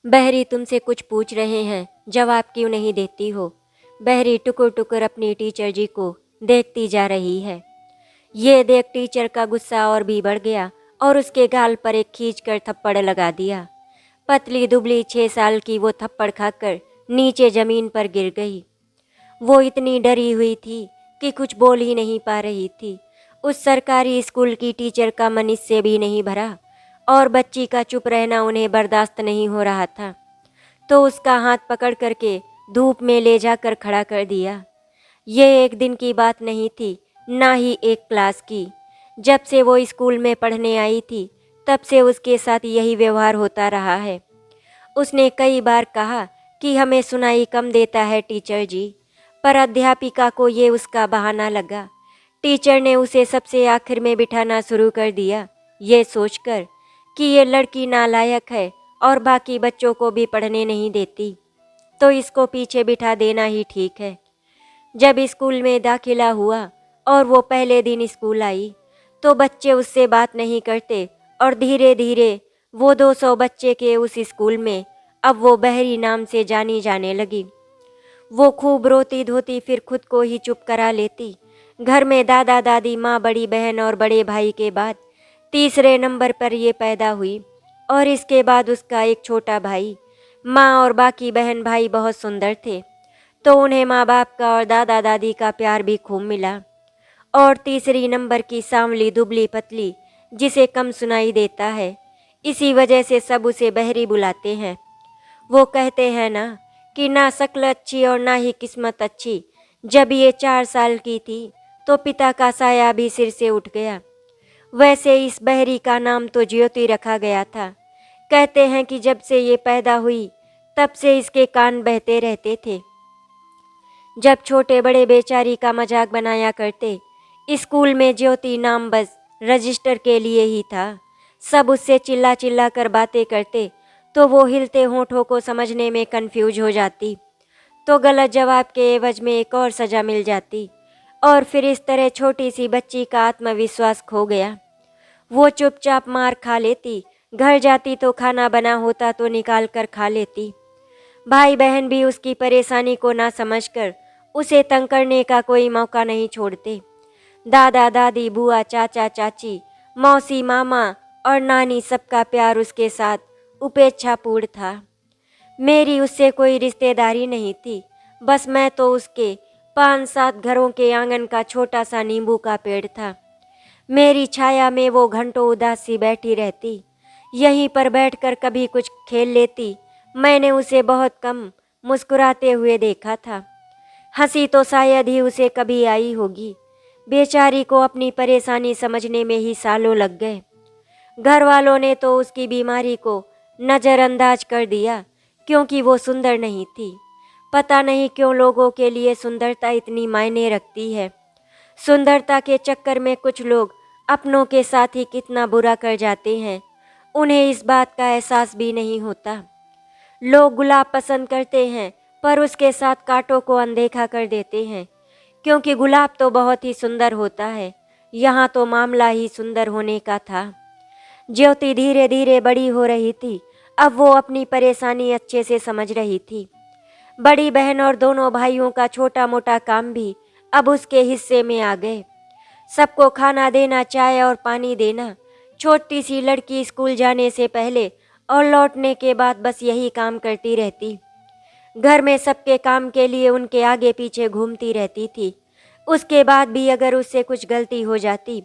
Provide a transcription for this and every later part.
बहरी तुमसे कुछ पूछ रहे हैं, जवाब क्यों नहीं देती हो। बहरी टुकुर टुकुर अपनी टीचर जी को देखती जा रही है। ये देख टीचर का गुस्सा और भी बढ़ गया और उसके गाल पर एक खींचकर थप्पड़ लगा दिया। पतली दुबली 6 साल की वो थप्पड़ खाकर नीचे जमीन पर गिर गई। वो इतनी डरी हुई थी कि कुछ बोल ही नहीं पा रही थी। उस सरकारी स्कूल की टीचर का मन इससे भी नहीं भरा और बच्ची का चुप रहना उन्हें बर्दाश्त नहीं हो रहा था, तो उसका हाथ पकड़ करके धूप में ले जाकर खड़ा कर दिया। ये एक दिन की बात नहीं थी, ना ही एक क्लास की। जब से वो स्कूल में पढ़ने आई थी तब से उसके साथ यही व्यवहार होता रहा है। उसने कई बार कहा कि हमें सुनाई कम देता है टीचर जी, पर अध्यापिका को ये उसका बहाना लगा। टीचर ने उसे सबसे आखिर में बिठाना शुरू कर दिया, ये सोचकर कि ये लड़की नालायक है और बाकी बच्चों को भी पढ़ने नहीं देती, तो इसको पीछे बिठा देना ही ठीक है। जब स्कूल में दाखिला हुआ और वो पहले दिन स्कूल आई तो बच्चे उससे बात नहीं करते और धीरे धीरे वो 200 बच्चे के उस स्कूल में अब वो बहरी नाम से जानी जाने लगी। वो खूब रोती धोती फिर खुद को ही चुप करा लेती। घर में दादा दादी, माँ, बड़ी बहन और बड़े भाई के बाद तीसरे नंबर पर ये पैदा हुई और इसके बाद उसका एक छोटा भाई। माँ और बाकी बहन भाई बहुत सुंदर थे, तो उन्हें माँ बाप का और दादा दादी का प्यार भी खूब मिला। और तीसरी नंबर की सांवली दुबली पतली, जिसे कम सुनाई देता है, इसी वजह से सब उसे बहरी बुलाते हैं। वो कहते हैं ना कि ना शक्ल अच्छी और ना ही किस्मत अच्छी। जब ये 4 साल की थी तो पिता का साया भी सिर से उठ गया। वैसे इस बहरी का नाम तो ज्योति रखा गया था। कहते हैं कि जब से ये पैदा हुई तब से इसके कान बहते रहते थे। जब छोटे बड़े बेचारी का मजाक बनाया करते, स्कूल में ज्योति नाम बस रजिस्टर के लिए ही था। सब उससे चिल्ला चिल्ला कर बातें करते तो वो हिलते होठों को समझने में कंफ्यूज हो जाती, तो गलत जवाब के एवज में एक और सज़ा मिल जाती और फिर इस तरह छोटी सी बच्ची का आत्मविश्वास खो गया। वो चुपचाप मार खा लेती, घर जाती तो खाना बना होता तो निकाल कर खा लेती। भाई बहन भी उसकी परेशानी को ना समझकर उसे तंग करने का कोई मौका नहीं छोड़ते। दादा दादी, बुआ, चाचा चाची, मौसी, मामा और नानी, सबका प्यार उसके साथ उपेक्षापूर्ण था। मेरी उससे कोई रिश्तेदारी नहीं थी, बस मैं तो उसके 5-7 घरों के आंगन का छोटा सा नींबू का पेड़ था। मेरी छाया में वो घंटों उदास सी बैठी रहती, यहीं पर बैठकर कभी कुछ खेल लेती। मैंने उसे बहुत कम मुस्कुराते हुए देखा था। हंसी तो शायद ही उसे कभी आई होगी। बेचारी को अपनी परेशानी समझने में ही सालों लग गए। घर वालों ने तो उसकी बीमारी को नज़रअंदाज कर दिया क्योंकि वो सुंदर नहीं थी। पता नहीं क्यों लोगों के लिए सुंदरता इतनी मायने रखती है। सुंदरता के चक्कर में कुछ लोग अपनों के साथ ही कितना बुरा कर जाते हैं, उन्हें इस बात का एहसास भी नहीं होता। लोग गुलाब पसंद करते हैं पर उसके साथ कांटों को अनदेखा कर देते हैं, क्योंकि गुलाब तो बहुत ही सुंदर होता है। यहाँ तो मामला ही सुंदर होने का था। ज्योति धीरे धीरे बड़ी हो रही थी। अब वो अपनी परेशानी अच्छे से समझ रही थी। बड़ी बहन और दोनों भाइयों का छोटा मोटा काम भी अब उसके हिस्से में आ गए। सबको खाना देना, चाय और पानी देना। छोटी सी लड़की स्कूल जाने से पहले और लौटने के बाद बस यही काम करती रहती। घर में सबके काम के लिए उनके आगे पीछे घूमती रहती थी। उसके बाद भी अगर उससे कुछ गलती हो जाती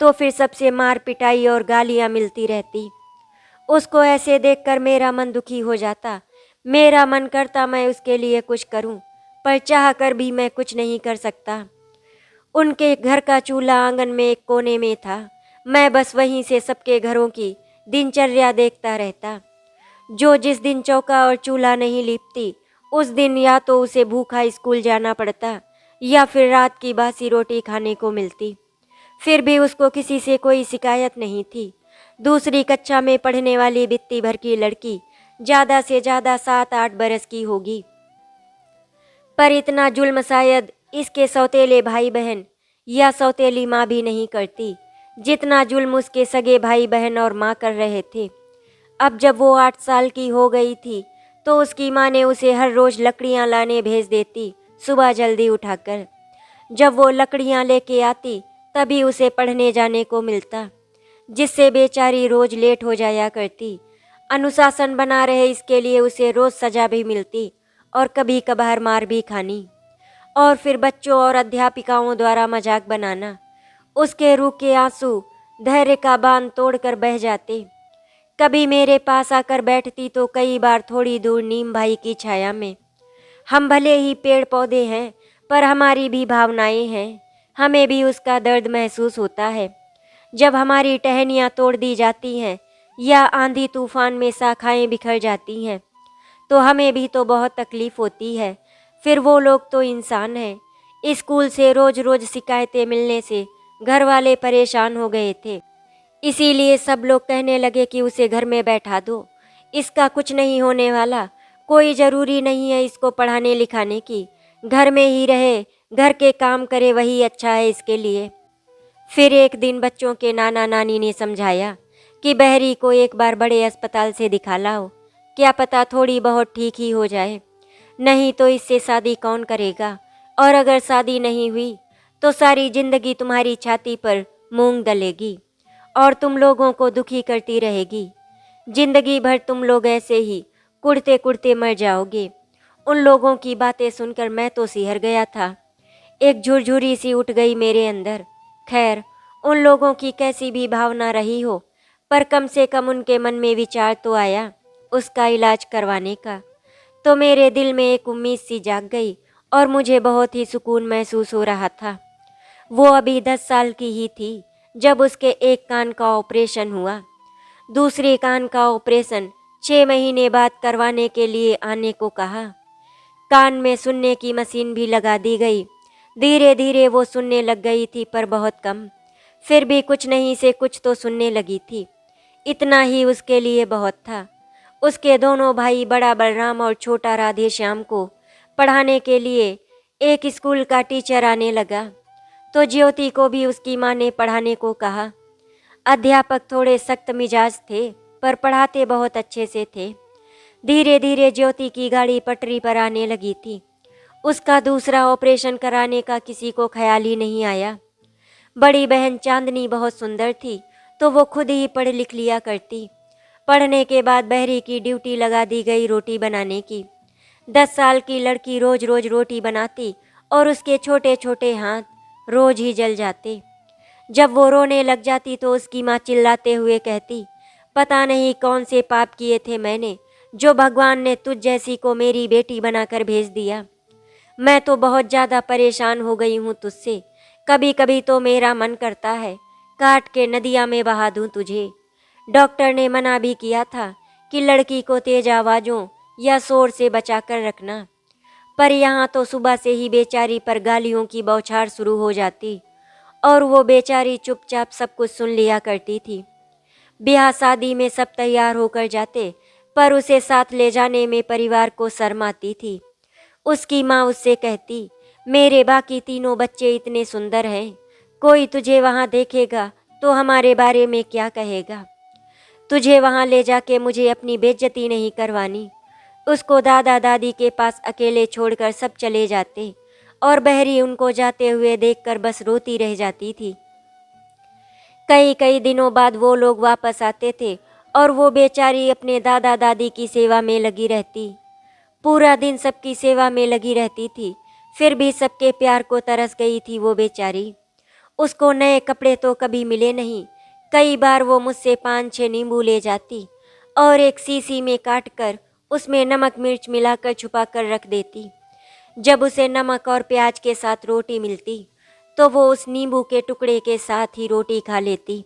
तो फिर सबसे मार पिटाई और गालियाँ मिलती रहती। उसको ऐसे देखकर मेरा मन दुखी हो जाता। मेरा मन करता मैं उसके लिए कुछ करूं, पर चाह कर भी मैं कुछ नहीं कर सकता। उनके घर का चूल्हा आंगन में एक कोने में था। मैं बस वहीं से सबके घरों की दिनचर्या देखता रहता। जो जिस दिन चौका और चूल्हा नहीं लीपती, उस दिन या तो उसे भूखा स्कूल जाना पड़ता या फिर रात की बासी रोटी खाने को मिलती। फिर भी उसको किसी से कोई शिकायत नहीं थी। दूसरी कक्षा में पढ़ने वाली बित्ती भर की लड़की ज़्यादा से ज़्यादा 7-8 बरस की होगी, पर इतना जुल्म शायद इसके सौतेले भाई बहन या सौतेली माँ भी नहीं करती, जितना जुल्म उसके सगे भाई बहन और माँ कर रहे थे। अब जब वो 8 साल की हो गई थी तो उसकी माँ ने उसे हर रोज़ लकड़ियाँ लाने भेज देती, सुबह जल्दी उठाकर। जब वो लकड़ियाँ लेके आती तभी उसे पढ़ने जाने को मिलता, जिससे बेचारी रोज़ लेट हो जाया करती। अनुशासन बना रहे इसके लिए उसे रोज़ सज़ा भी मिलती और कभी कभार मार भी खानी। और फिर बच्चों और अध्यापिकाओं द्वारा मजाक बनाना। उसके रूखे आंसू धैर्य का बांध तोड़कर बह जाते। कभी मेरे पास आकर बैठती तो कई बार थोड़ी दूर नीम भाई की छाया में। हम भले ही पेड़ पौधे हैं पर हमारी भी भावनाएं हैं, हमें भी उसका दर्द महसूस होता है। जब हमारी टहनियाँ तोड़ दी जाती हैं या आंधी तूफान में शाखाएं बिखर जाती हैं तो हमें भी तो बहुत तकलीफ़ होती है। फिर वो लोग तो इंसान हैं। स्कूल से रोज़ रोज़ शिकायतें मिलने से घर वाले परेशान हो गए थे, इसीलिए सब लोग कहने लगे कि उसे घर में बैठा दो, इसका कुछ नहीं होने वाला, कोई ज़रूरी नहीं है इसको पढ़ाने लिखाने की, घर में ही रहे, घर के काम करे वही अच्छा है इसके लिए। फिर एक दिन बच्चों के नाना नानी ने समझाया कि बहरी को एक बार बड़े अस्पताल से दिखा लाओ, क्या पता थोड़ी बहुत ठीक ही हो जाए, नहीं तो इससे शादी कौन करेगा, और अगर शादी नहीं हुई तो सारी जिंदगी तुम्हारी छाती पर मूंग दलेगी और तुम लोगों को दुखी करती रहेगी। जिंदगी भर तुम लोग ऐसे ही कुड़ते कुड़ते मर जाओगे। उन लोगों की बातें सुनकर मैं तो सिहर गया था। एक झुरझुरी सी उठ गई मेरे अंदर। खैर, उन लोगों की कैसी भी भावना रही हो, पर कम से कम उनके मन में विचार तो आया उसका इलाज करवाने का। तो मेरे दिल में एक उम्मीद सी जाग गई और मुझे बहुत ही सुकून महसूस हो रहा था। वो अभी 10 साल की ही थी जब उसके एक कान का ऑपरेशन हुआ। दूसरे कान का ऑपरेशन 6 महीने बाद करवाने के लिए आने को कहा। कान में सुनने की मशीन भी लगा दी गई। धीरे धीरे वो सुनने लग गई थी पर बहुत कम, फिर भी कुछ नहीं से कुछ तो सुनने लगी थी। इतना ही उसके लिए बहुत था। उसके दोनों भाई बड़ा बलराम और छोटा राधे श्याम को पढ़ाने के लिए एक स्कूल का टीचर आने लगा, तो ज्योति को भी उसकी माँ ने पढ़ाने को कहा। अध्यापक थोड़े सख्त मिजाज थे पर पढ़ाते बहुत अच्छे से थे। धीरे धीरे ज्योति की गाड़ी पटरी पर आने लगी थी। उसका दूसरा ऑपरेशन कराने का किसी को ख्याल ही नहीं आया। बड़ी बहन चांदनी बहुत सुंदर थी तो वो खुद ही पढ़ लिख लिया करती। पढ़ने के बाद बहरी की ड्यूटी लगा दी गई रोटी बनाने की। 10 साल की लड़की रोज रोज रोटी बनाती और उसके छोटे छोटे हाथ रोज ही जल जाते। जब वो रोने लग जाती तो उसकी माँ चिल्लाते हुए कहती, पता नहीं कौन से पाप किए थे मैंने, जो भगवान ने तुझ जैसी को मेरी बेटी बनाकर भेज दिया। मैं तो बहुत ज़्यादा परेशान हो गई हूँ तुझसे। कभी कभी तो मेरा मन करता है काट के नदिया में बहा दूँ तुझे। डॉक्टर ने मना भी किया था कि लड़की को तेज आवाज़ों या शोर से बचा कर रखना, पर यहाँ तो सुबह से ही बेचारी पर गालियों की बौछार शुरू हो जाती और वो बेचारी चुपचाप सब कुछ सुन लिया करती थी। ब्याह शादी में सब तैयार होकर जाते पर उसे साथ ले जाने में परिवार को शर्म आती थी। उसकी माँ उससे कहती, मेरे बाकी तीनों बच्चे इतने सुंदर हैं, कोई तुझे वहाँ देखेगा तो हमारे बारे में क्या कहेगा। तुझे वहाँ ले जाके मुझे अपनी बेइज्जती नहीं करवानी। उसको दादा दादी के पास अकेले छोड़कर सब चले जाते और बहरी उनको जाते हुए देखकर बस रोती रह जाती थी। कई कई दिनों बाद वो लोग वापस आते थे और वो बेचारी अपने दादा दादी की सेवा में लगी रहती। पूरा दिन सबकी सेवा में लगी रहती थी, फिर भी सबके प्यार को तरस गई थी वो बेचारी। उसको नए कपड़े तो कभी मिले नहीं। कई बार वो मुझसे 5-6 नींबू ले जाती और एक शीशी में काट कर उसमें नमक मिर्च मिलाकर छुपा कर रख देती। जब उसे नमक और प्याज के साथ रोटी मिलती तो वो उस नींबू के टुकड़े के साथ ही रोटी खा लेती।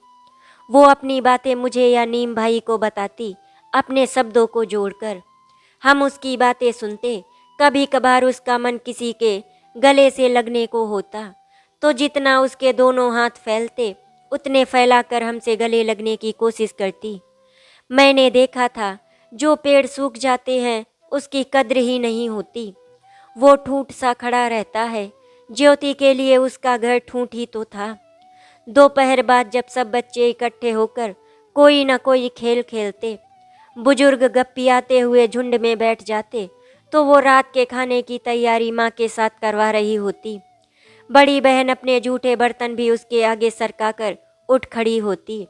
वो अपनी बातें मुझे या नीम भाई को बताती, अपने शब्दों को जोड़कर। हम उसकी बातें सुनते। कभी कभार उसका मन किसी के गले से लगने को होता तो जितना उसके दोनों हाथ फैलते उतने फैलाकर हमसे गले लगने की कोशिश करती। मैंने देखा था जो पेड़ सूख जाते हैं उसकी कद्र ही नहीं होती, वो ठूंठ सा खड़ा रहता है। ज्योति के लिए उसका घर ठूंठ ही तो था। दोपहर बाद जब सब बच्चे इकट्ठे होकर कोई न कोई खेल खेलते, बुजुर्ग गप्पियाते हुए झुंड में बैठ जाते तो वो रात के खाने की तैयारी माँ के साथ करवा रही होती। बड़ी बहन अपने जूठे बर्तन भी उसके आगे सरका कर उठ खड़ी होती।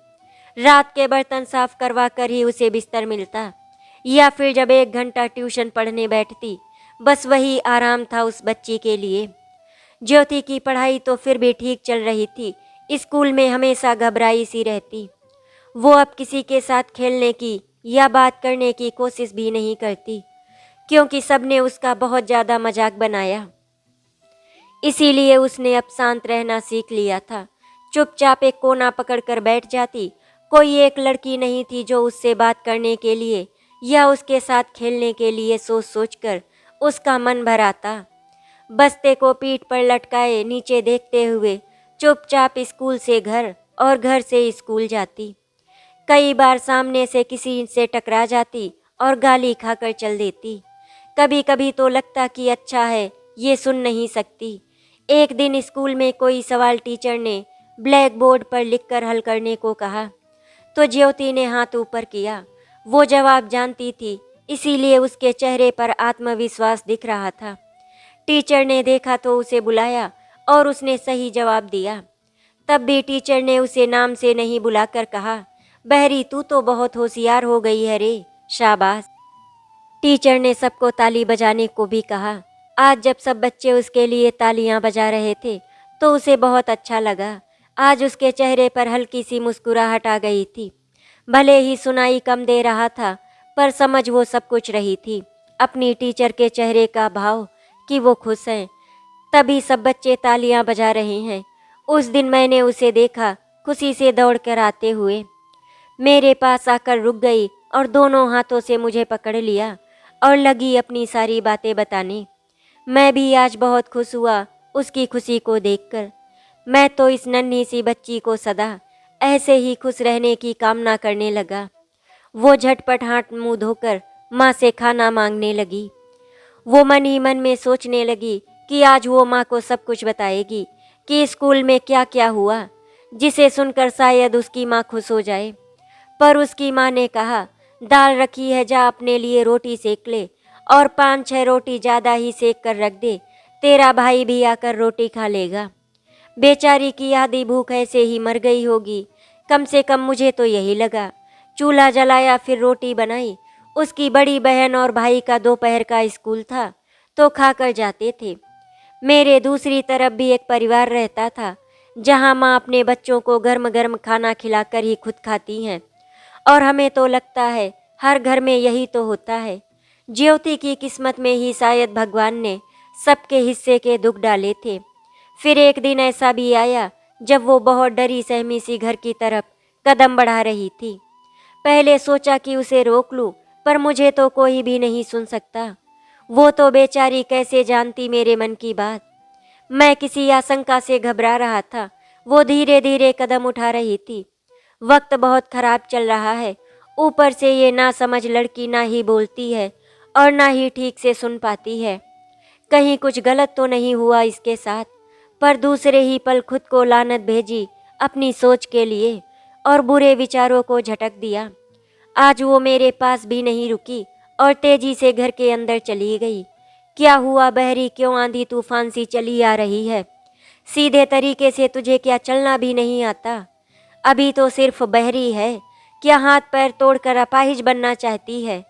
रात के बर्तन साफ करवा कर ही उसे बिस्तर मिलता, या फिर जब 1 घंटा ट्यूशन पढ़ने बैठती, बस वही आराम था उस बच्ची के लिए। ज्योति की पढ़ाई तो फिर भी ठीक चल रही थी, स्कूल में हमेशा घबराई सी रहती। वो अब किसी के साथ खेलने की या बात करने की कोशिश भी नहीं करती, क्योंकि सबने उसका बहुत ज़्यादा मजाक बनाया। इसीलिए उसने अब शांत रहना सीख लिया था। चुपचाप एक कोना पकड़कर बैठ जाती। कोई एक लड़की नहीं थी जो उससे बात करने के लिए या उसके साथ खेलने के लिए सोच सोच कर उसका मन भराता। बस्ते को पीठ पर लटकाए नीचे देखते हुए चुपचाप स्कूल से घर और घर से स्कूल जाती। कई बार सामने से किसी से टकरा जाती और गाली खाकर चल देती। कभी कभी तो लगता कि अच्छा है ये सुन नहीं सकती। एक दिन स्कूल में कोई सवाल टीचर ने ब्लैक बोर्ड पर लिखकर हल करने को कहा तो ज्योति ने हाथ ऊपर किया। वो जवाब जानती थी, इसीलिए उसके चेहरे पर आत्मविश्वास दिख रहा था। टीचर ने देखा तो उसे बुलाया और उसने सही जवाब दिया। तब भी टीचर ने उसे नाम से नहीं बुलाकर कहा, बहरी तू तो बहुत होशियार हो गई है रे, शाबाश। टीचर ने सबको ताली बजाने को भी कहा। आज जब सब बच्चे उसके लिए तालियां बजा रहे थे तो उसे बहुत अच्छा लगा। आज उसके चेहरे पर हल्की सी मुस्कुराहट आ गई थी। भले ही सुनाई कम दे रहा था, पर समझ वो सब कुछ रही थी अपनी टीचर के चेहरे का भाव कि वो खुश हैं। तभी सब बच्चे तालियां बजा रहे हैं। उस दिन मैंने उसे देखा खुशी से दौड़ कर आते हुए। मेरे पास आकर रुक गई और दोनों हाथों से मुझे पकड़ लिया और लगी अपनी सारी बातें बताने। मैं भी आज बहुत खुश हुआ उसकी खुशी को देखकर। मैं तो इस नन्ही सी बच्ची को सदा ऐसे ही खुश रहने की कामना करने लगा। वो झटपट हाथ मुंह धोकर माँ से खाना मांगने लगी। वो मन ही मन में सोचने लगी कि आज वो माँ को सब कुछ बताएगी कि स्कूल में क्या क्या हुआ, जिसे सुनकर शायद उसकी माँ खुश हो जाए। पर उसकी माँ ने कहा, दाल रखी है, जा अपने लिए रोटी सेक ले और 5-6 रोटी ज़्यादा ही सेक कर रख दे, तेरा भाई भी आकर रोटी खा लेगा। बेचारी की आधी भूख ऐसे ही मर गई होगी, कम से कम मुझे तो यही लगा। चूल्हा जलाया, फिर रोटी बनाई। उसकी बड़ी बहन और भाई का दोपहर का स्कूल था तो खाकर जाते थे। मेरे दूसरी तरफ भी एक परिवार रहता था जहाँ माँ अपने बच्चों को गर्म गर्म खाना खिलाकर ही खुद खाती हैं, और हमें तो लगता है हर घर में यही तो होता है। ज्योति की किस्मत में ही शायद भगवान ने सबके हिस्से के दुख डाले थे। फिर एक दिन ऐसा भी आया जब वो बहुत डरी सहमी सी घर की तरफ कदम बढ़ा रही थी। पहले सोचा कि उसे रोक लूं, पर मुझे तो कोई भी नहीं सुन सकता। वो तो बेचारी कैसे जानती मेरे मन की बात। मैं किसी आशंका से घबरा रहा था। वो धीरे धीरे कदम उठा रही थी। वक्त बहुत खराब चल रहा है, ऊपर से ये ना समझ लड़की ना ही बोलती है और ना ही ठीक से सुन पाती है। कहीं कुछ गलत तो नहीं हुआ इसके साथ। पर दूसरे ही पल खुद को लानत भेजी अपनी सोच के लिए और बुरे विचारों को झटक दिया। आज वो मेरे पास भी नहीं रुकी और तेजी से घर के अंदर चली गई। क्या हुआ बहरी, क्यों आंधी तूफान सी चली आ रही है? सीधे तरीके से तुझे क्या चलना भी नहीं आता? अभी तो सिर्फ बहरी है, क्या हाथ पैर तोड़कर अपाहिज बनना चाहती है?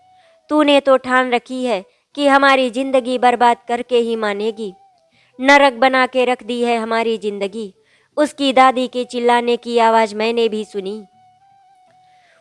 तूने तो ठान रखी है कि हमारी जिंदगी बर्बाद करके ही मानेगी। नरक बना के रख दी है हमारी जिंदगी। उसकी दादी के चिल्लाने की आवाज़ मैंने भी सुनी।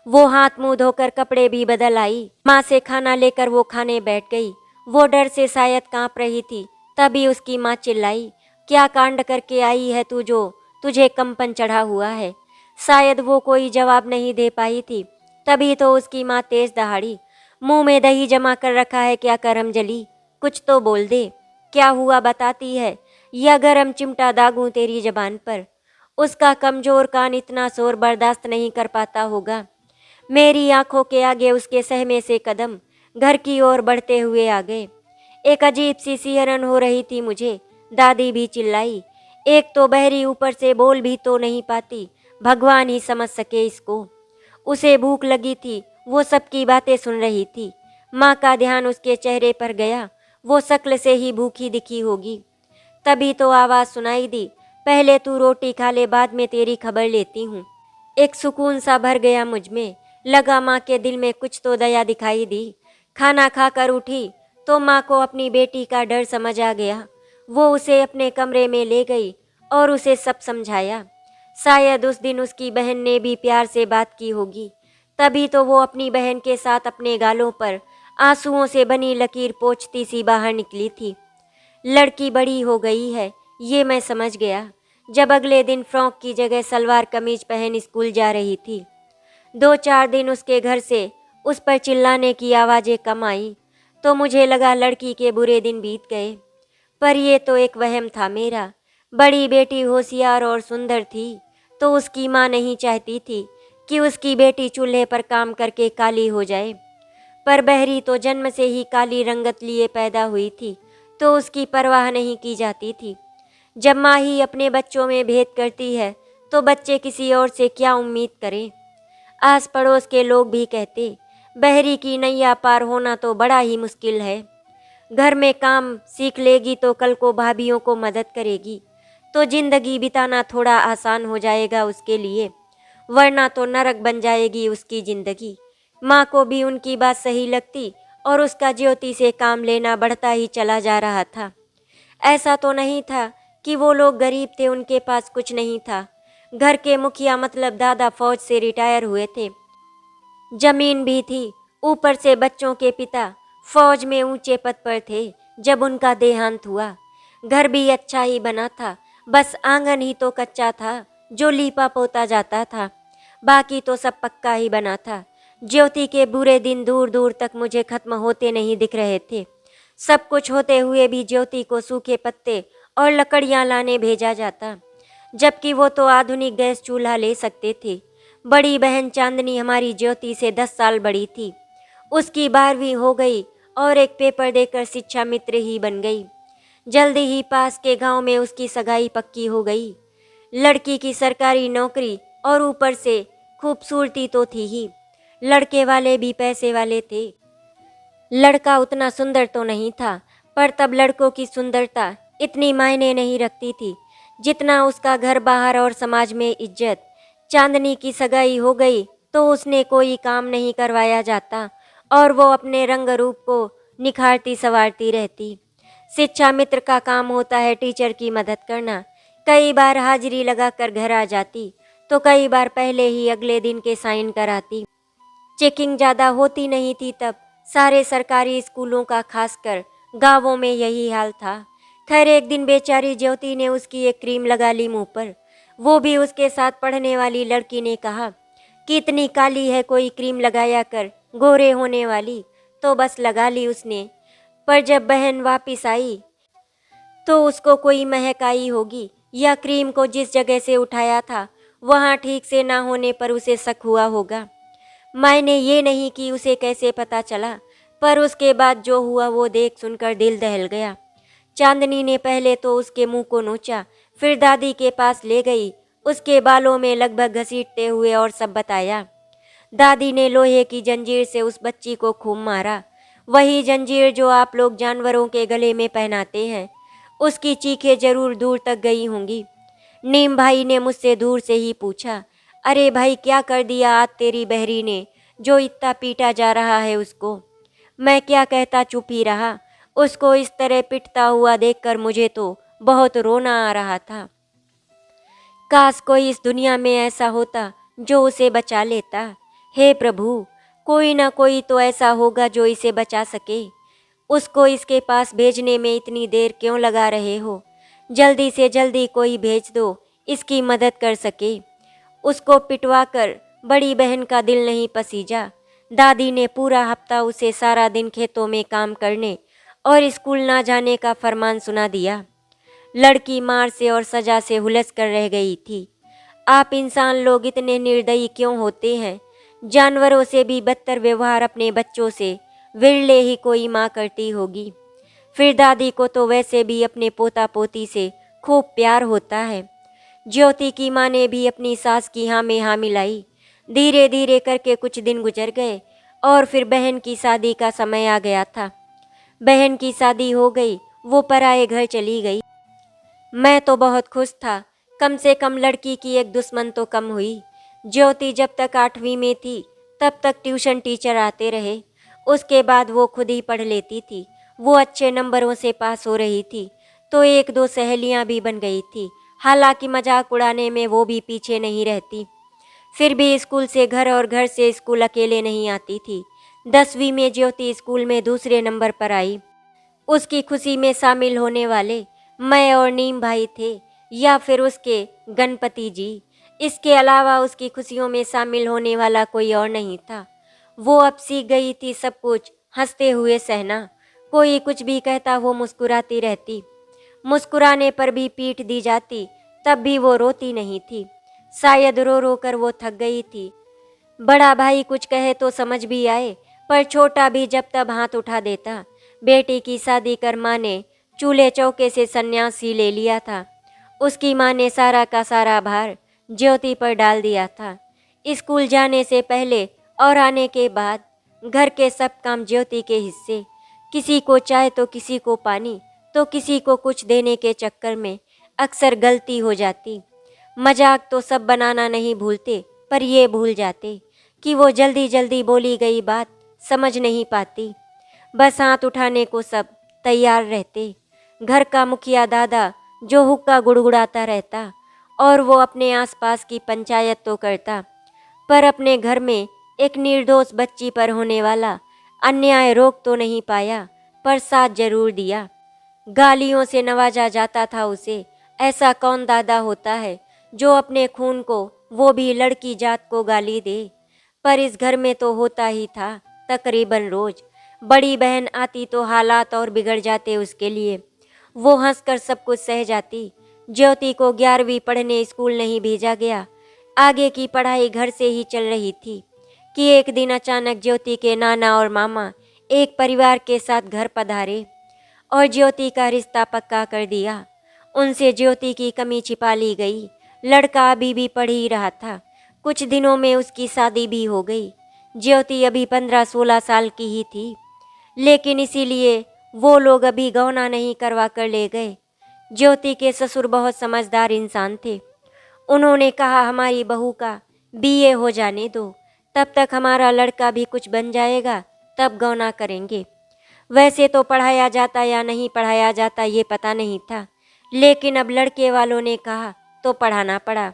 वो हाथ मुंह धोकर कपड़े भी बदल आई। माँ से खाना लेकर वो खाने बैठ गई। वो डर से शायद कांप रही थी। तभी उसकी माँ चिल्लाई, क्या कांड करके आई है तू जो तुझे कंपन चढ़ा हुआ है? शायद वो कोई जवाब नहीं दे पाई थी। तभी तो उसकी माँ तेज दहाड़ी, मुंह में दही जमा कर रखा है क्या करम जली, कुछ तो बोल दे, क्या हुआ बताती है, या गरम चिमटा दागूं तेरी जबान पर? उसका कमजोर कान इतना शोर बर्दाश्त नहीं कर पाता होगा। मेरी आंखों के आगे उसके सहमे से कदम घर की ओर बढ़ते हुए आ गए। एक अजीब सी सिहरन हो रही थी मुझे। दादी भी चिल्लाई, एक तो बहरी ऊपर से बोल भी तो नहीं पाती, भगवान ही समझ सके इसको। उसे भूख लगी थी, वो सबकी बातें सुन रही थी। माँ का ध्यान उसके चेहरे पर गया। वो शक्ल से ही भूखी दिखी होगी। तभी तो आवाज़ सुनाई दी, पहले तू रोटी खा ले, बाद में तेरी खबर लेती हूँ। एक सुकून सा भर गया मुझ में। लगा माँ के दिल में कुछ तो दया दिखाई दी। खाना खाकर उठी तो माँ को अपनी बेटी का डर समझ आ गया। वो उसे अपने कमरे में ले गई और उसे सब समझाया। शायद उस दिन उसकी बहन ने भी प्यार से बात की होगी, तभी तो वो अपनी बहन के साथ अपने गालों पर आंसुओं से बनी लकीर पोंछती सी बाहर निकली थी। लड़की बड़ी हो गई है, ये मैं समझ गया जब अगले दिन फ्रॉक की जगह सलवार कमीज पहन स्कूल जा रही थी। 2-4 दिन उसके घर से उस पर चिल्लाने की आवाज़ें कम आई तो मुझे लगा लड़की के बुरे दिन बीत गए। पर ये तो एक वहम था मेरा। बड़ी बेटी होशियार और सुंदर थी तो उसकी माँ नहीं चाहती थी कि उसकी बेटी चूल्हे पर काम करके काली हो जाए। पर बहरी तो जन्म से ही काली रंगत लिए पैदा हुई थी तो उसकी परवाह नहीं की जाती थी। जब माँ ही अपने बच्चों में भेद करती है तो बच्चे किसी और से क्या उम्मीद करें। आस पड़ोस के लोग भी कहते, बहरी की नैया पार होना तो बड़ा ही मुश्किल है। घर में काम सीख लेगी तो कल को भाभीयों को मदद करेगी तो जिंदगी बिताना थोड़ा आसान हो जाएगा उसके लिए, वरना तो नरक बन जाएगी उसकी जिंदगी। माँ को भी उनकी बात सही लगती और उसका ज्योति से काम लेना बढ़ता ही चला जा रहा था। ऐसा तो नहीं था कि वो लोग गरीब थे, उनके पास कुछ नहीं था। घर के मुखिया मतलब दादा फौज से रिटायर हुए थे, जमीन भी थी, ऊपर से बच्चों के पिता फौज में ऊंचे पद पर थे जब उनका देहांत हुआ। घर भी अच्छा ही बना था, बस आंगन ही तो कच्चा था जो लीपा पोता जाता था, बाकी तो सब पक्का ही बना था। ज्योति के बुरे दिन दूर दूर तक मुझे खत्म होते नहीं दिख रहे थे। सब कुछ होते हुए भी ज्योति को सूखे पत्ते और लकड़ियां लाने भेजा जाता, जबकि वो तो आधुनिक गैस चूल्हा ले सकते थे। बड़ी बहन चांदनी हमारी ज्योति से 10 साल बड़ी थी। उसकी 12वीं हो गई और एक पेपर देकर शिक्षा मित्र ही बन गई। जल्दी ही पास के गांव में उसकी सगाई पक्की हो गई। लड़की की सरकारी नौकरी और ऊपर से खूबसूरती तो थी ही, लड़के वाले भी पैसे वाले थे। लड़का उतना सुंदर तो नहीं था, पर तब लड़कों की सुंदरता इतनी मायने नहीं रखती थी जितना उसका घर बाहर और समाज में इज्जत। चांदनी की सगाई हो गई तो उसने कोई काम नहीं करवाया जाता और वो अपने रंग रूप को निखारती संवारती रहती। शिक्षा मित्र का काम होता है टीचर की मदद करना। कई बार हाजिरी लगाकर घर आ जाती तो कई बार पहले ही अगले दिन के साइन कराती। चेकिंग ज़्यादा होती नहीं थी तब। सारे सरकारी स्कूलों का खासकर गांवों में यही हाल था। खैर एक दिन बेचारी ज्योति ने उसकी एक क्रीम लगा ली मुंह पर। वो भी उसके साथ पढ़ने वाली लड़की ने कहा कि इतनी काली है, कोई क्रीम लगाया कर गोरे होने वाली, तो बस लगा ली उसने। पर जब बहन वापिस आई तो उसको कोई महक आई होगी या क्रीम को जिस जगह से उठाया था वहाँ ठीक से ना होने पर उसे शक हुआ होगा। मैंने ये नहीं कि उसे कैसे पता चला, पर उसके बाद जो हुआ वो देख सुनकर दिल दहल गया। चांदनी ने पहले तो उसके मुंह को नोचा, फिर दादी के पास ले गई, उसके बालों में लगभग घसीटते हुए और सब बताया। दादी ने लोहे की जंजीर से उस बच्ची को खूब मारा, वही जंजीर जो आप लोग जानवरों के गले में पहनाते हैं। उसकी चीखें जरूर दूर तक गई होंगी। नीम भाई ने मुझसे दूर से ही पूछा, अरे भाई क्या कर दिया आज तेरी बहरी ने जो इतना पीटा जा रहा है उसको। मैं क्या कहता, चुप ही रहा। उसको इस तरह पिटता हुआ देखकर मुझे तो बहुत रोना आ रहा था। काश कोई इस दुनिया में ऐसा होता जो उसे बचा लेता। हे प्रभु, कोई ना कोई तो ऐसा होगा जो इसे बचा सके। उसको इसके पास भेजने में इतनी देर क्यों लगा रहे हो? जल्दी से जल्दी कोई भेज दो, इसकी मदद कर सके। उसको पिटवा कर बड़ी बहन का दिल नहीं पसीजा। दादी ने पूरा हफ्ता उसे सारा दिन खेतों में काम करने और स्कूल ना जाने का फरमान सुना दिया। लड़की मार से और सजा से हुलस कर रह गई थी। आप इंसान लोग इतने निर्दयी क्यों होते हैं? जानवरों से भी बदतर व्यवहार अपने बच्चों से विरले ही कोई माँ करती होगी। फिर दादी को तो वैसे भी अपने पोता पोती से खूब प्यार होता है। ज्योति की माँ ने भी अपनी सास की हाँ में हाँ मिलाई। धीरे धीरे करके कुछ दिन गुजर गए और फिर बहन की शादी का समय आ गया था। बहन की शादी हो गई, वो पराए घर चली गई। मैं तो बहुत खुश था, कम से कम लड़की की एक दुश्मन तो कम हुई। ज्योति जब तक 8वीं में थी तब तक ट्यूशन टीचर आते रहे। उसके बाद वो खुद ही पढ़ लेती थी। वो अच्छे नंबरों से पास हो रही थी तो एक दो सहेलियां भी बन गई थी। हालांकि मजाक उड़ाने में वो भी पीछे नहीं रहती। फिर भी स्कूल से घर और घर से स्कूल अकेले नहीं आती थी। 10वीं में ज्योति स्कूल में दूसरे नंबर पर आई। उसकी खुशी में शामिल होने वाले मैं और नीम भाई थे, या फिर उसके गणपति जी। इसके अलावा उसकी खुशियों में शामिल होने वाला कोई और नहीं था। वो अब सीख गई थी सब कुछ हंसते हुए सहना। कोई कुछ भी कहता वो मुस्कुराती रहती। मुस्कुराने पर भी पीट दी जाती तब भी वो रोती नहीं थी। शायद रो रो कर वो थक गई थी। बड़ा भाई कुछ कहे तो समझ भी आए, पर छोटा भी जब तब हाथ उठा देता। बेटी की शादी कर माँ ने चूल्हे चौके से संन्यास ही ले लिया था। उसकी माँ ने सारा का सारा भार ज्योति पर डाल दिया था। स्कूल जाने से पहले और आने के बाद घर के सब काम ज्योति के हिस्से। किसी को चाय तो किसी को पानी तो किसी को कुछ देने के चक्कर में अक्सर गलती हो जाती। मजाक तो सब बनाना नहीं भूलते, पर ये भूल जाते कि वो जल्दी जल्दी बोली गई बात समझ नहीं पाती। बस हाथ उठाने को सब तैयार रहते। घर का मुखिया दादा जो हुक्का गुड़गुड़ाता रहता और वो अपने आसपास की पंचायत तो करता, पर अपने घर में एक निर्दोष बच्ची पर होने वाला अन्याय रोक तो नहीं पाया, पर साथ जरूर दिया। गालियों से नवाजा जाता था उसे। ऐसा कौन दादा होता है जो अपने खून को, वो भी लड़की जात को, गाली दे। पर इस घर में तो होता ही था तकरीबन रोज। बड़ी बहन आती तो हालात और बिगड़ जाते उसके लिए। वो हंसकर सब कुछ सह जाती। ज्योति को 11वीं पढ़ने स्कूल नहीं भेजा गया। आगे की पढ़ाई घर से ही चल रही थी कि एक दिन अचानक ज्योति के नाना और मामा एक परिवार के साथ घर पधारे और ज्योति का रिश्ता पक्का कर दिया। उनसे ज्योति की कमी छिपा ली गई। लड़का अभी भी पढ़ ही रहा था। कुछ दिनों में उसकी शादी भी हो गई। ज्योति अभी 15-16 साल की ही थी, लेकिन इसीलिए वो लोग अभी गौना नहीं करवा कर ले गए। ज्योति के ससुर बहुत समझदार इंसान थे। उन्होंने कहा, हमारी बहू का बीए हो जाने दो, तब तक हमारा लड़का भी कुछ बन जाएगा, तब गौना करेंगे। वैसे तो पढ़ाया जाता या नहीं पढ़ाया जाता ये पता नहीं था, लेकिन अब लड़के वालों ने कहा तो पढ़ाना पड़ा।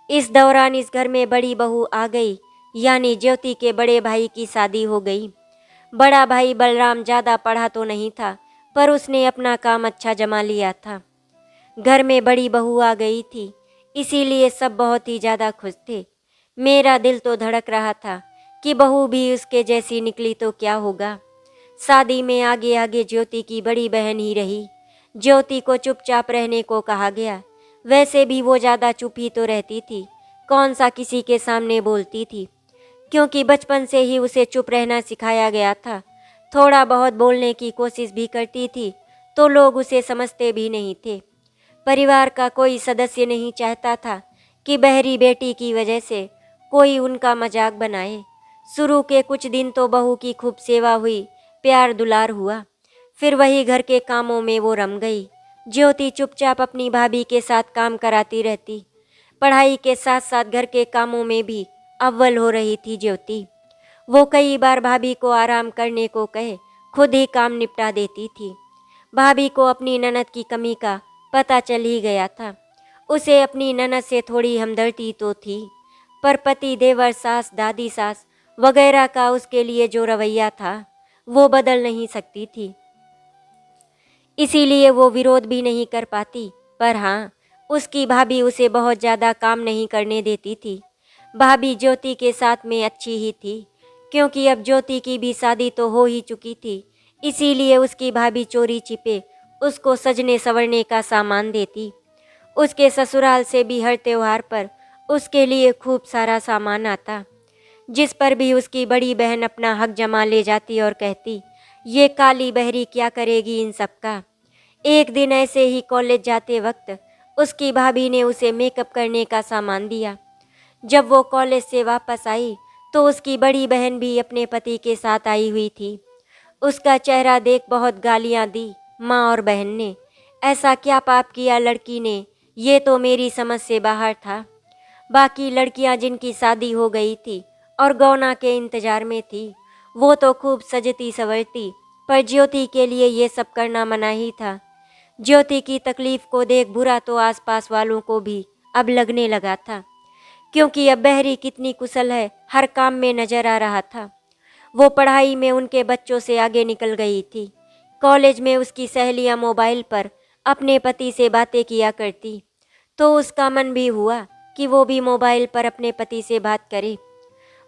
इस दौरान इस घर में बड़ी बहू आ गई, यानी ज्योति के बड़े भाई की शादी हो गई। बड़ा भाई बलराम ज़्यादा पढ़ा तो नहीं था, पर उसने अपना काम अच्छा जमा लिया था। घर में बड़ी बहू आ गई थी, इसीलिए सब बहुत ही ज़्यादा खुश थे। मेरा दिल तो धड़क रहा था कि बहू भी उसके जैसी निकली तो क्या होगा। शादी में आगे आगे ज्योति की बड़ी बहन ही रही। ज्योति को चुपचाप रहने को कहा गया। वैसे भी वो ज़्यादा चुप ही तो रहती थी, कौन सा किसी के सामने बोलती थी, क्योंकि बचपन से ही उसे चुप रहना सिखाया गया था। थोड़ा बहुत बोलने की कोशिश भी करती थी तो लोग उसे समझते भी नहीं थे। परिवार का कोई सदस्य नहीं चाहता था कि बहरी बेटी की वजह से कोई उनका मजाक बनाए। शुरू के कुछ दिन तो बहू की खूब सेवा हुई, प्यार दुलार हुआ। फिर वही घर के कामों में वो रम गई। ज्योति चुपचाप अपनी भाभी के साथ काम कराती रहती। पढ़ाई के साथ साथ घर के कामों में भी अव्वल हो रही थी ज्योति। वो कई बार भाभी को आराम करने को कहे खुद ही काम निपटा देती थी। भाभी को अपनी ननद की कमी का पता चल ही गया था। उसे अपनी ननद से थोड़ी हमदर्दी तो थी, पर पति, देवर, सास, दादी सास वगैरह का उसके लिए जो रवैया था वो बदल नहीं सकती थी। इसीलिए वो विरोध भी नहीं कर पाती। पर हाँ, उसकी भाभी उसे बहुत ज़्यादा काम नहीं करने देती थी। भाभी ज्योति के साथ में अच्छी ही थी, क्योंकि अब ज्योति की भी शादी तो हो ही चुकी थी। इसीलिए उसकी भाभी चोरी छिपे उसको सजने संवरने का सामान देती। उसके ससुराल से भी हर त्योहार पर उसके लिए खूब सारा सामान आता, जिस पर भी उसकी बड़ी बहन अपना हक जमा ले जाती और कहती, ये काली बहरी क्या करेगी इन सब का। एक दिन ऐसे ही कॉलेज जाते वक्त उसकी भाभी ने उसे मेकअप करने का सामान दिया। जब वो कॉलेज से वापस आई तो उसकी बड़ी बहन भी अपने पति के साथ आई हुई थी। उसका चेहरा देख बहुत गालियां दी माँ और बहन ने। ऐसा क्या पाप किया लड़की ने, ये तो मेरी समझ से बाहर था। बाकी लड़कियां जिनकी शादी हो गई थी और गौना के इंतजार में थी, वो तो खूब सजती संवरती, पर ज्योति के लिए ये सब करना मना ही था। ज्योति की तकलीफ को देख बुरा तो आसपास वालों को भी अब लगने लगा था, क्योंकि अब बहरी कितनी कुशल है हर काम में नजर आ रहा था। वो पढ़ाई में उनके बच्चों से आगे निकल गई थी। कॉलेज में उसकी सहेलियां मोबाइल पर अपने पति से बातें किया करती, तो उसका मन भी हुआ कि वो भी मोबाइल पर अपने पति से बात करे।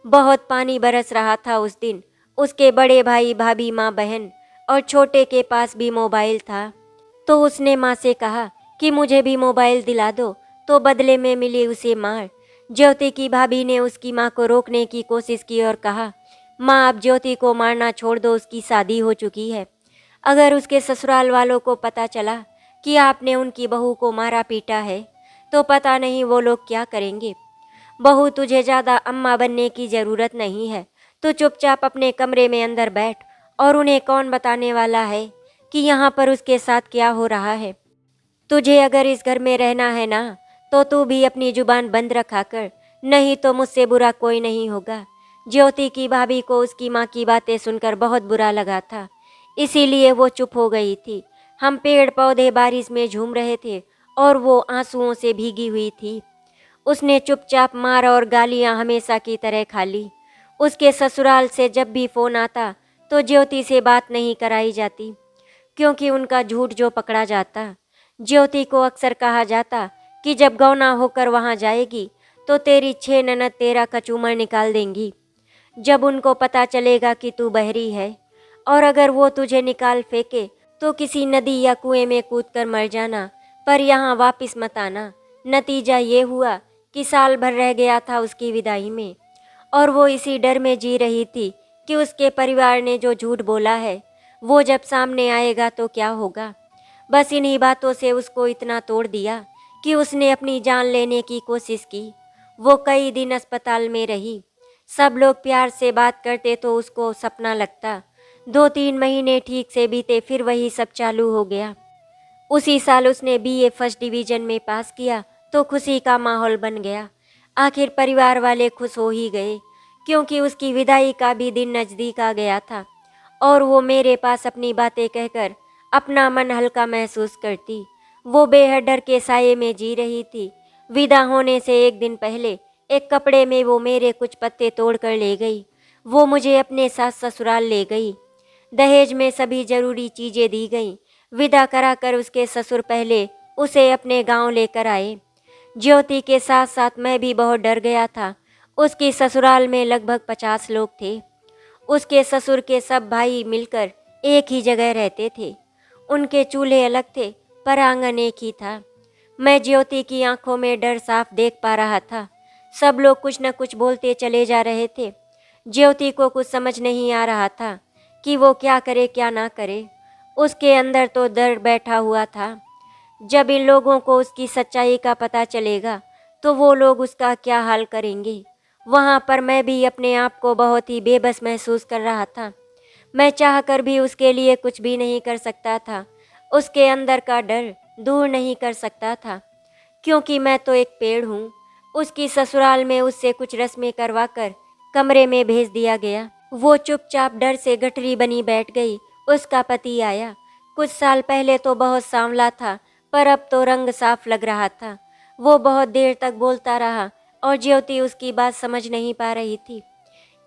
बहुत पानी बरस रहा था उस दिन। उसके बड़े भाई भाभी माँ बहन और छोटे के पास भी मोबाइल था, तो उसने माँ से कहा कि मुझे भी मोबाइल दिला दो, तो बदले में मिली उसे मार। ज्योति की भाभी ने उसकी माँ को रोकने की कोशिश की और कहा, माँ अब ज्योति को मारना छोड़ दो, उसकी शादी हो चुकी है। अगर उसके ससुराल वालों को पता चला कि आपने उनकी बहू को मारा पीटा है, तो पता नहीं वो लोग क्या करेंगे। बहू तुझे ज़्यादा अम्मा बनने की ज़रूरत नहीं है, तो चुपचाप अपने कमरे में अंदर बैठ, और उन्हें कौन बताने वाला है कि यहाँ पर उसके साथ क्या हो रहा है। तुझे अगर इस घर में रहना है ना, तो तू भी अपनी जुबान बंद रखा कर, नहीं तो मुझसे बुरा कोई नहीं होगा। ज्योति की भाभी को उसकी माँ की बातें सुनकर बहुत बुरा लगा था, इसीलिए वो चुप हो गई थी। हम पेड़ पौधे बारिश में झूम रहे थे और वो आंसुओं से भीगी हुई थी। उसने चुपचाप मार और गालियां हमेशा की तरह खा ली। उसके ससुराल से जब भी फ़ोन आता तो ज्योति से बात नहीं कराई जाती, क्योंकि उनका झूठ जो पकड़ा जाता। ज्योति को अक्सर कहा जाता कि जब गौना होकर वहाँ जाएगी तो तेरी 6 ननद तेरा कचूमर निकाल देंगी। जब उनको पता चलेगा कि तू बहरी है, और अगर वो तुझे निकाल फेंके तो किसी नदी या कुएं में कूदकर मर जाना, पर यहाँ वापस मत आना। नतीजा ये हुआ कि साल भर रह गया था उसकी विदाई में, और वो इसी डर में जी रही थी कि उसके परिवार ने जो झूठ बोला है वो जब सामने आएगा तो क्या होगा। बस इन्हीं बातों से उसको इतना तोड़ दिया कि उसने अपनी जान लेने की कोशिश की। वो कई दिन अस्पताल में रही। सब लोग प्यार से बात करते तो उसको सपना लगता। 2-3 महीने ठीक से बीते, फिर वही सब चालू हो गया। उसी साल उसने बीए फर्स्ट डिवीजन में पास किया, तो खुशी का माहौल बन गया। आखिर परिवार वाले खुश हो ही गए, क्योंकि उसकी विदाई का भी दिन नज़दीक आ गया था, और वो मेरे पास अपनी बातें कहकर अपना मन हल्का महसूस करती। वो बेहद डर के साये में जी रही थी। विदा होने से एक दिन पहले एक कपड़े में वो मेरे कुछ पत्ते तोड़ कर ले गई। वो मुझे अपने साथ ससुराल ले गई। दहेज में सभी जरूरी चीज़ें दी गईं। विदा कराकर उसके ससुर पहले उसे अपने गांव लेकर आए। ज्योति के साथ साथ मैं भी बहुत डर गया था। उसकी ससुराल में लगभग 50 लोग थे। उसके ससुर के सब भाई मिलकर एक ही जगह रहते थे। उनके चूल्हे अलग थे, पर आंगन एक ही था। मैं ज्योति की आंखों में डर साफ देख पा रहा था। सब लोग कुछ न कुछ बोलते चले जा रहे थे। ज्योति को कुछ समझ नहीं आ रहा था कि वो क्या करे क्या ना करे। उसके अंदर तो डर बैठा हुआ था। जब इन लोगों को उसकी सच्चाई का पता चलेगा तो वो लोग उसका क्या हाल करेंगे। वहाँ पर मैं भी अपने आप को बहुत ही बेबस महसूस कर रहा था। मैं चाहकर भी उसके लिए कुछ भी नहीं कर सकता था। उसके अंदर का डर दूर नहीं कर सकता था, क्योंकि मैं तो एक पेड़ हूँ। उसकी ससुराल में उससे कुछ रस्में करवाकर कमरे में भेज दिया गया। वो चुपचाप डर से गठरी बनी बैठ गई। उसका पति आया। कुछ साल पहले तो बहुत सांवला था, पर अब तो रंग साफ लग रहा था। वो बहुत देर तक बोलता रहा और ज्योति उसकी बात समझ नहीं पा रही थी,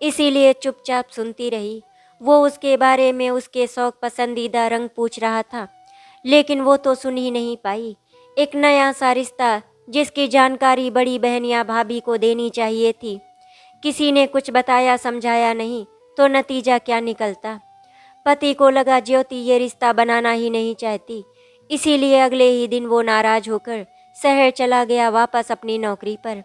इसीलिए चुपचाप सुनती रही। वो उसके बारे में उसके शौक पसंदीदा रंग पूछ रहा था, लेकिन वो तो सुन ही नहीं पाई। एक नया सा रिश्ता जिसकी जानकारी बड़ी बहन या भाभी को देनी चाहिए थी, किसी ने कुछ बताया समझाया नहीं, तो नतीजा क्या निकलता। पति को लगा ज्योति ये रिश्ता बनाना ही नहीं चाहती, इसीलिए अगले ही दिन वो नाराज होकर शहर चला गया वापस अपनी नौकरी पर।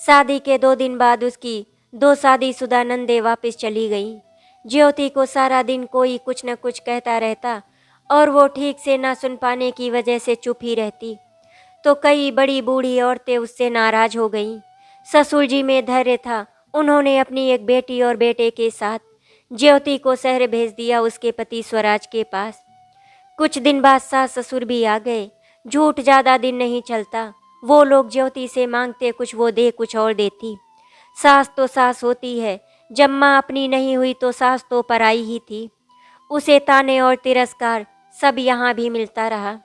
शादी के 2 दिन बाद उसकी 2 शादीशुदा नंदे वापस चली गईं। ज्योति को सारा दिन कोई कुछ न कुछ कहता रहता, और वो ठीक से ना सुन पाने की वजह से चुप ही रहती। तो कई बड़ी बूढ़ी औरतें उससे नाराज हो गईं। ससुर जी में धैर्य था, उन्होंने अपनी एक बेटी और बेटे के साथ ज्योति को शहर भेज दिया उसके पति स्वराज के पास। कुछ दिन बाद सास ससुर भी आ गए। झूठ ज़्यादा दिन नहीं चलता। वो लोग ज्योति से मांगते कुछ, वो दे कुछ और देती। सास तो सास होती है, जब माँ अपनी नहीं हुई तो सास तो पराई ही थी। उसे ताने और तिरस्कार सब यहाँ भी मिलता रहा।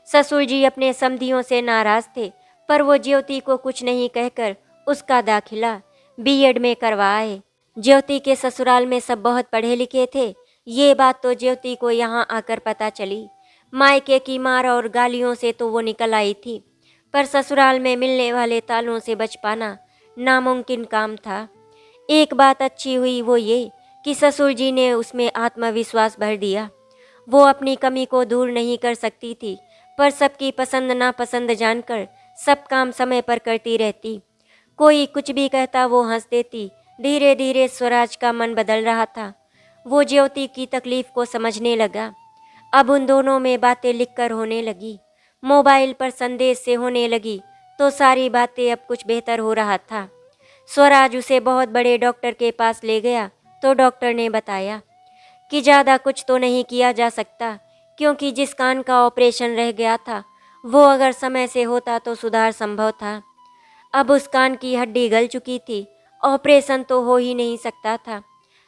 ससुर जी अपने समधियों से नाराज थे, पर वो ज्योति को कुछ नहीं कहकर उसका दाखिला बीएड में करवाए। ज्योति के ससुराल में सब बहुत पढ़े लिखे थे। ये बात तो ज्योति को यहाँ आकर पता चली। मायके की मार और गालियों से तो वो निकल आई थी, पर ससुराल में मिलने वाले तालों से बच पाना नामुमकिन काम था। एक बात अच्छी हुई, वो ये कि ससुर जी ने उसमें आत्मविश्वास भर दिया। वो अपनी कमी को दूर नहीं कर सकती थी, पर सबकी पसंद नापसंद जानकर सब काम समय पर करती रहती। कोई कुछ भी कहता वो हंस देती। धीरे धीरे स्वराज का मन बदल रहा था। वो ज्योति की तकलीफ को समझने लगा। अब उन दोनों में बातें लिखकर होने लगी, मोबाइल पर संदेश से होने लगी, तो सारी बातें अब कुछ बेहतर हो रहा था। स्वराज उसे बहुत बड़े डॉक्टर के पास ले गया तो डॉक्टर ने बताया कि ज़्यादा कुछ तो नहीं किया जा सकता, क्योंकि जिस कान का ऑपरेशन रह गया था वो अगर समय से होता तो सुधार संभव था। अब उस कान की हड्डी गल चुकी थी, ऑपरेशन तो हो ही नहीं सकता था।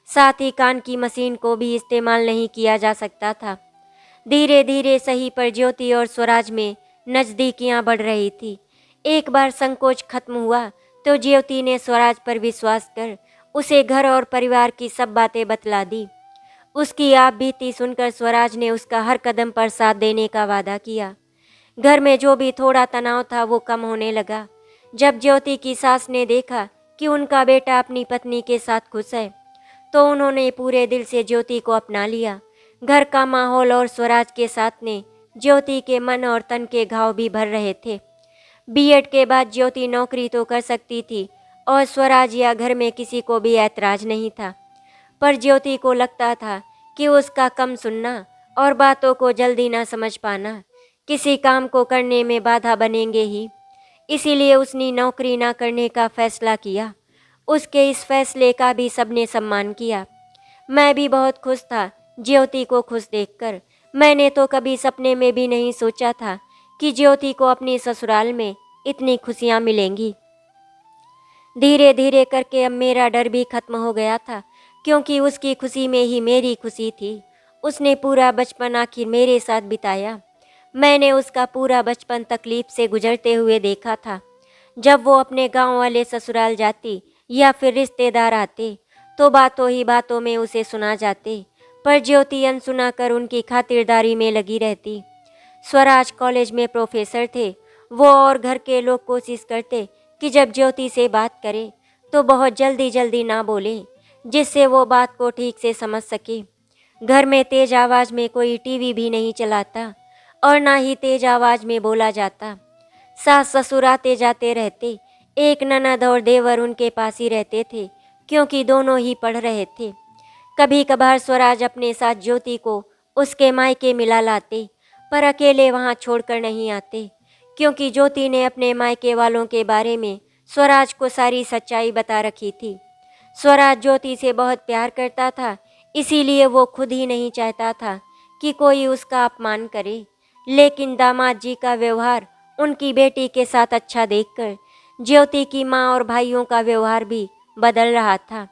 साथ ही कान की मशीन को भी इस्तेमाल नहीं किया जा सकता था। धीरे धीरे सही पर ज्योति और स्वराज में नज़दीकियां बढ़ रही थी। एक बार संकोच खत्म हुआ तो ज्योति ने स्वराज पर विश्वास कर उसे घर और परिवार की सब बातें बतला दी। उसकी आप बीती सुनकर स्वराज ने उसका हर कदम पर साथ देने का वादा किया। घर में जो भी थोड़ा तनाव था वो कम होने लगा। जब ज्योति की सास ने देखा कि उनका बेटा अपनी पत्नी के साथ खुश है, तो उन्होंने पूरे दिल से ज्योति को अपना लिया। घर का माहौल और स्वराज के साथ ने ज्योति के मन और तन के घाव भी भर रहे थे। बीएड के बाद ज्योति नौकरी तो कर सकती थी और स्वराज या घर में किसी को भी ऐतराज नहीं था, पर ज्योति को लगता था कि उसका कम सुनना और बातों को जल्दी ना समझ पाना किसी काम को करने में बाधा बनेंगे ही। इसीलिए उसने नौकरी ना करने का फैसला किया। उसके इस फैसले का भी सबने सम्मान किया। मैं भी बहुत खुश था ज्योति को खुश देखकर। मैंने तो कभी सपने में भी नहीं सोचा था कि ज्योति को अपने ससुराल में इतनी खुशियाँ मिलेंगी। धीरे धीरे करके अब मेरा डर भी खत्म हो गया था, क्योंकि उसकी खुशी में ही मेरी खुशी थी। उसने पूरा बचपन आखिर मेरे साथ बिताया। मैंने उसका पूरा बचपन तकलीफ से गुजरते हुए देखा था। जब वो अपने गांव वाले ससुराल जाती या फिर रिश्तेदार आते तो बातों ही बातों में उसे सुना जाते, पर ज्योति अनसुना कर उनकी खातिरदारी में लगी रहती। स्वराज कॉलेज में प्रोफेसर थे। वो और घर के लोग कोशिश करते कि जब ज्योति से बात करे तो बहुत जल्दी जल्दी ना बोले, जिससे वो बात को ठीक से समझ सके। घर में तेज आवाज़ में कोई टीवी भी नहीं चलाता और ना ही तेज आवाज़ में बोला जाता। सास ससुर आते जाते रहते। एक ननद और देवर उनके पास ही रहते थे, क्योंकि दोनों ही पढ़ रहे थे। कभी कभार स्वराज अपने साथ ज्योति को उसके मायके मिला लाते, पर अकेले वहाँ छोड़कर नहीं आते, क्योंकि ज्योति ने अपने मायके वालों के बारे में स्वराज को सारी सच्चाई बता रखी थी। स्वराज ज्योति से बहुत प्यार करता था, इसीलिए वो खुद ही नहीं चाहता था कि कोई उसका अपमान करे। लेकिन दामाद जी का व्यवहार उनकी बेटी के साथ अच्छा देखकर ज्योति की माँ और भाइयों का व्यवहार भी बदल रहा था।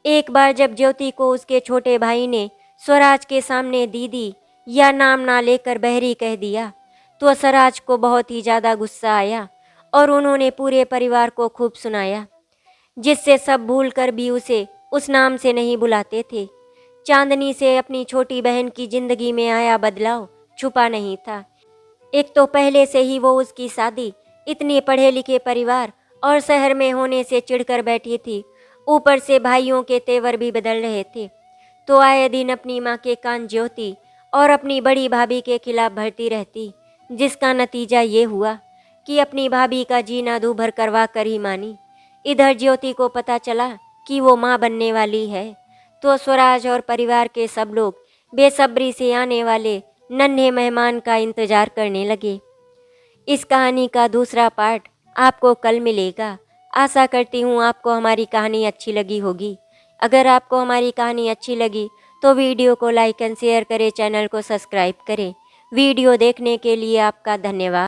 एक बार जब ज्योति को उसके छोटे भाई ने स्वराज के सामने दीदी या नाम ना लेकर बहरी कह दिया, तो स्वराज को बहुत ही ज़्यादा गुस्सा आया और उन्होंने पूरे परिवार को खूब सुनाया, जिससे सब भूल कर भी उसे उस नाम से नहीं बुलाते थे। चांदनी से अपनी छोटी बहन की जिंदगी में आया बदलाव छुपा नहीं था। एक तो पहले से ही वो उसकी शादी इतने पढ़े लिखे परिवार और शहर में होने से चिढ़कर बैठी थी, ऊपर से भाइयों के तेवर भी बदल रहे थे। तो आए दिन अपनी माँ के कान ज्योति और अपनी बड़ी भाभी के खिलाफ भरती रहती, जिसका नतीजा ये हुआ कि अपनी भाभी का जीना दूभर करवा कर ही मानी। इधर ज्योति को पता चला कि वो माँ बनने वाली है, तो स्वराज और परिवार के सब लोग बेसब्री से आने वाले नन्हे मेहमान का इंतजार करने लगे। इस कहानी का दूसरा पार्ट आपको कल मिलेगा। आशा करती हूँ आपको हमारी कहानी अच्छी लगी होगी। अगर आपको हमारी कहानी अच्छी लगी तो वीडियो को लाइक एंड शेयर करें, चैनल को सब्सक्राइब करें। वीडियो देखने के लिए आपका धन्यवाद।